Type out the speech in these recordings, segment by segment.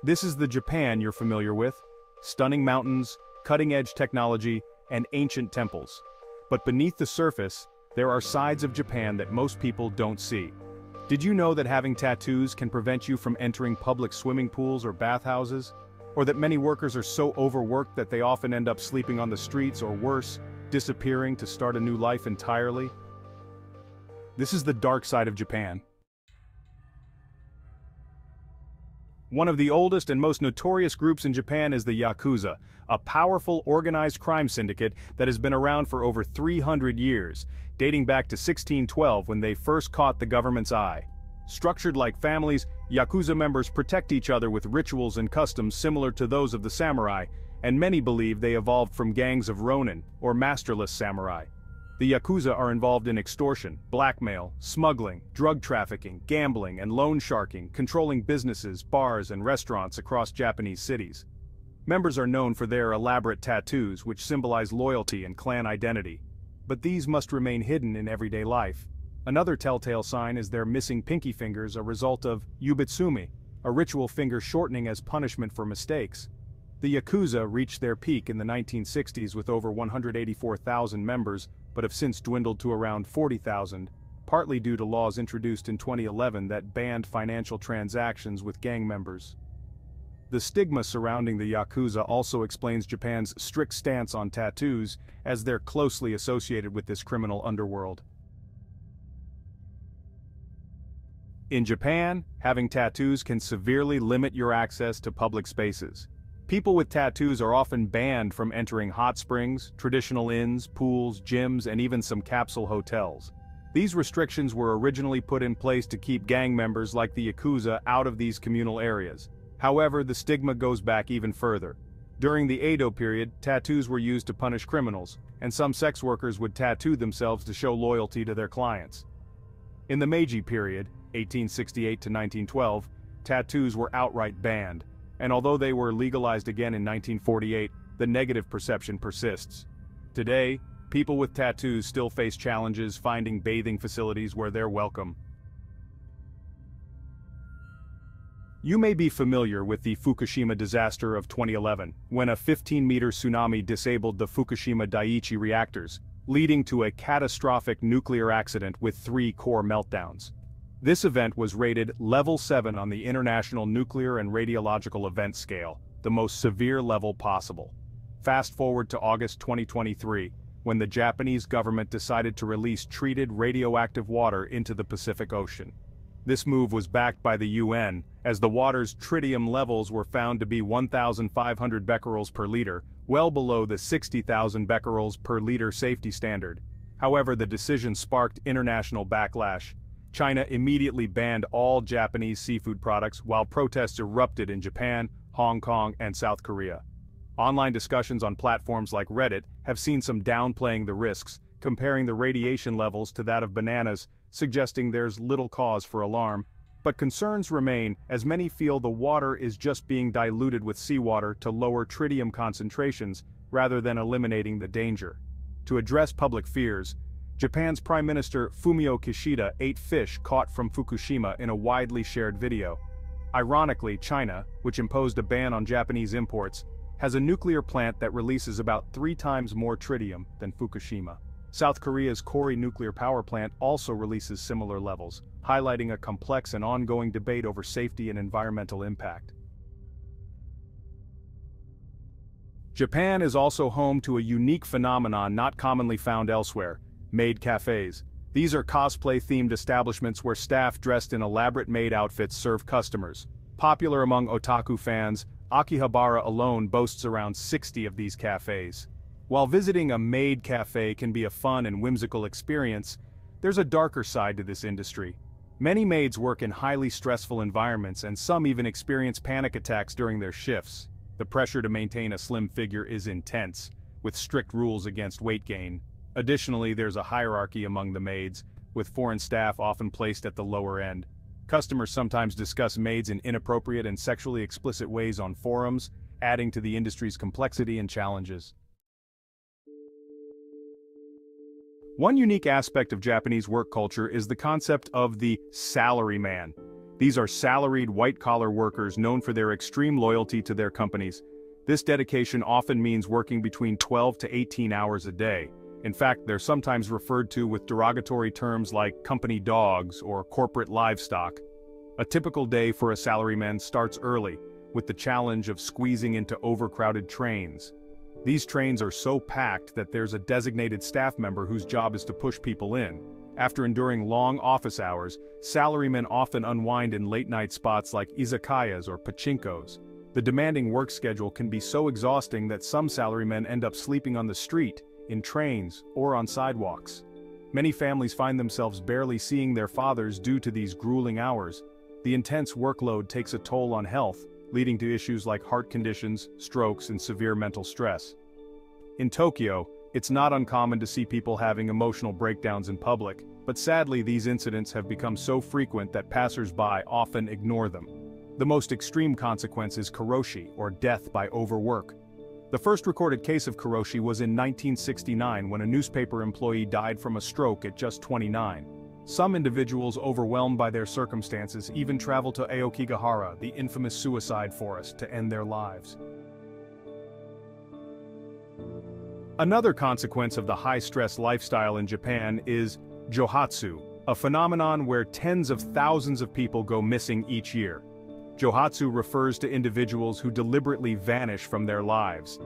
This is the Japan you're familiar with: stunning mountains, cutting-edge technology, and ancient temples. But beneath the surface, there are sides of Japan that most people don't see. Did you know that having tattoos can prevent you from entering public swimming pools or bathhouses? Or that many workers are so overworked that they often end up sleeping on the streets, or worse, disappearing to start a new life entirely? This is the dark side of Japan. One of the oldest and most notorious groups in Japan is the Yakuza, a powerful organized crime syndicate that has been around for over 300 years, dating back to 1612 when they first caught the government's eye. Structured like families, Yakuza members protect each other with rituals and customs similar to those of the samurai, and many believe they evolved from gangs of ronin, or masterless samurai. The Yakuza are involved in extortion, blackmail, smuggling, drug trafficking, gambling, and loan sharking, controlling businesses, bars, and restaurants across Japanese cities. Members are known for their elaborate tattoos, which symbolize loyalty and clan identity. But these must remain hidden in everyday life. Another telltale sign is their missing pinky fingers, a result of yubitsumi, a ritual finger shortening as punishment for mistakes. The Yakuza reached their peak in the 1960s with over 184,000 members, but have since dwindled to around 40,000, partly due to laws introduced in 2011 that banned financial transactions with gang members. The stigma surrounding the Yakuza also explains Japan's strict stance on tattoos, as they're closely associated with this criminal underworld. In Japan, having tattoos can severely limit your access to public spaces. People with tattoos are often banned from entering hot springs, traditional inns, pools, gyms, and even some capsule hotels. These restrictions were originally put in place to keep gang members like the Yakuza out of these communal areas. However, the stigma goes back even further. During the Edo period, tattoos were used to punish criminals, and some sex workers would tattoo themselves to show loyalty to their clients. In the Meiji period, 1868 to 1912, tattoos were outright banned. And although they were legalized again in 1948, the negative perception persists. Today, people with tattoos still face challenges finding bathing facilities where they're welcome. You may be familiar with the Fukushima disaster of 2011, when a 15-meter tsunami disabled the Fukushima Daiichi reactors, leading to a catastrophic nuclear accident with 3 core meltdowns. This event was rated Level 7 on the International Nuclear and Radiological Event Scale, the most severe level possible. Fast forward to August 2023, when the Japanese government decided to release treated radioactive water into the Pacific Ocean. This move was backed by the UN, as the water's tritium levels were found to be 1,500 becquerels per liter, well below the 60,000 becquerels per liter safety standard. However, the decision sparked international backlash. China immediately banned all Japanese seafood products, while protests erupted in Japan, Hong Kong, and South Korea. Online discussions on platforms like Reddit have seen some downplaying the risks, comparing the radiation levels to that of bananas, suggesting there's little cause for alarm. But concerns remain, as many feel the water is just being diluted with seawater to lower tritium concentrations, rather than eliminating the danger. To address public fears, Japan's Prime Minister Fumio Kishida ate fish caught from Fukushima in a widely shared video. Ironically, China, which imposed a ban on Japanese imports, has a nuclear plant that releases about 3 times more tritium than Fukushima. South Korea's Kori nuclear power plant also releases similar levels, highlighting a complex and ongoing debate over safety and environmental impact. Japan is also home to a unique phenomenon not commonly found elsewhere: Maid cafés. These are cosplay-themed establishments where staff dressed in elaborate maid outfits serve customers. Popular among otaku fans, Akihabara alone boasts around 60 of these cafés. While visiting a maid cafe can be a fun and whimsical experience, there's a darker side to this industry. Many maids work in highly stressful environments, and some even experience panic attacks during their shifts. The pressure to maintain a slim figure is intense, with strict rules against weight gain. Additionally, there's a hierarchy among the maids, with foreign staff often placed at the lower end. Customers sometimes discuss maids in inappropriate and sexually explicit ways on forums, adding to the industry's complexity and challenges. One unique aspect of Japanese work culture is the concept of the salaryman. These are salaried white-collar workers known for their extreme loyalty to their companies. This dedication often means working between 12 to 18 hours a day. In fact, they're sometimes referred to with derogatory terms like company dogs or corporate livestock. A typical day for a salaryman starts early, with the challenge of squeezing into overcrowded trains. These trains are so packed that there's a designated staff member whose job is to push people in. After enduring long office hours, salarymen often unwind in late-night spots like izakayas or pachinkos. The demanding work schedule can be so exhausting that some salarymen end up sleeping on the street, in trains, or on sidewalks. Many families find themselves barely seeing their fathers due to these grueling hours. The intense workload takes a toll on health, leading to issues like heart conditions, strokes, and severe mental stress. In Tokyo, it's not uncommon to see people having emotional breakdowns in public, but sadly these incidents have become so frequent that passers-by often ignore them. The most extreme consequence is karoshi, or death by overwork. The first recorded case of karoshi was in 1969 when a newspaper employee died from a stroke at just 29. Some individuals overwhelmed by their circumstances even travel to Aokigahara, the infamous suicide forest, to end their lives. Another consequence of the high-stress lifestyle in Japan is Jouhatsu, a phenomenon where tens of thousands of people go missing each year. Jouhatsu refers to individuals who deliberately vanish from their lives.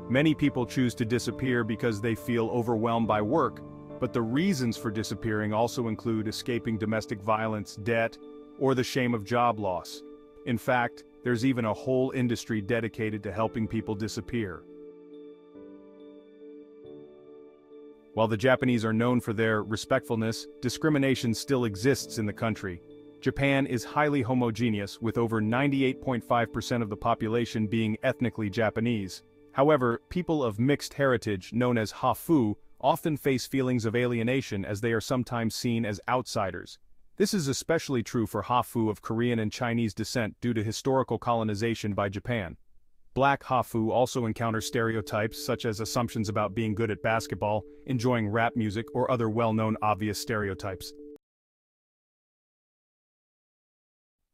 Many people choose to disappear because they feel overwhelmed by work, but the reasons for disappearing also include escaping domestic violence, debt, or the shame of job loss. In fact, there's even a whole industry dedicated to helping people disappear. While the Japanese are known for their respectfulness, discrimination still exists in the country. Japan is highly homogeneous, with over 98.5% of the population being ethnically Japanese. However, people of mixed heritage, known as Hafu, often face feelings of alienation as they are sometimes seen as outsiders. This is especially true for Hafu of Korean and Chinese descent due to historical colonization by Japan. Black Hafu also encounter stereotypes such as assumptions about being good at basketball, enjoying rap music, or other well-known obvious stereotypes.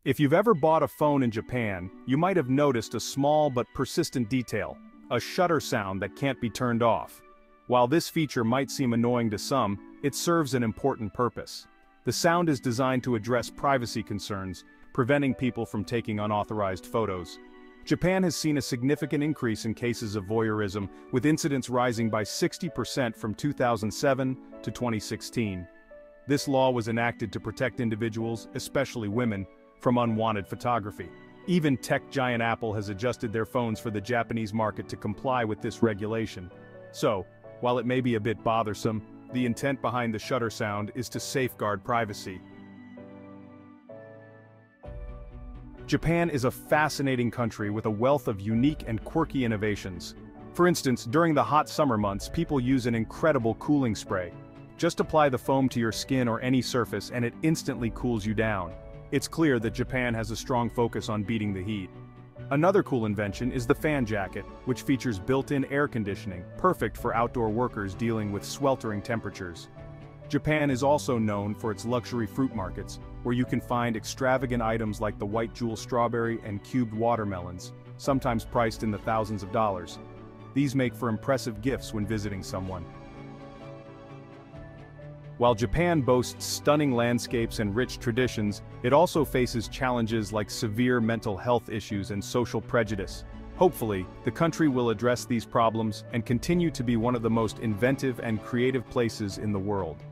If you've ever bought a phone in Japan, you might have noticed a small but persistent detail, a shutter sound that can't be turned off. While this feature might seem annoying to some, it serves an important purpose. The sound is designed to address privacy concerns, preventing people from taking unauthorized photos. Japan has seen a significant increase in cases of voyeurism, with incidents rising by 60% from 2007 to 2016. This law was enacted to protect individuals, especially women, from unwanted photography. Even tech giant Apple has adjusted their phones for the Japanese market to comply with this regulation. So, while it may be a bit bothersome, the intent behind the shutter sound is to safeguard privacy. Japan is a fascinating country with a wealth of unique and quirky innovations. For instance, during the hot summer months, people use an incredible cooling spray. Just apply the foam to your skin or any surface and it instantly cools you down. It's clear that Japan has a strong focus on beating the heat. Another cool invention is the fan jacket, which features built-in air conditioning, perfect for outdoor workers dealing with sweltering temperatures. Japan is also known for its luxury fruit markets, where you can find extravagant items like the white jewel strawberry and cubed watermelons, sometimes priced in the thousands of dollars. These make for impressive gifts when visiting someone. While Japan boasts stunning landscapes and rich traditions, it also faces challenges like severe mental health issues and social prejudice. Hopefully, the country will address these problems and continue to be one of the most inventive and creative places in the world.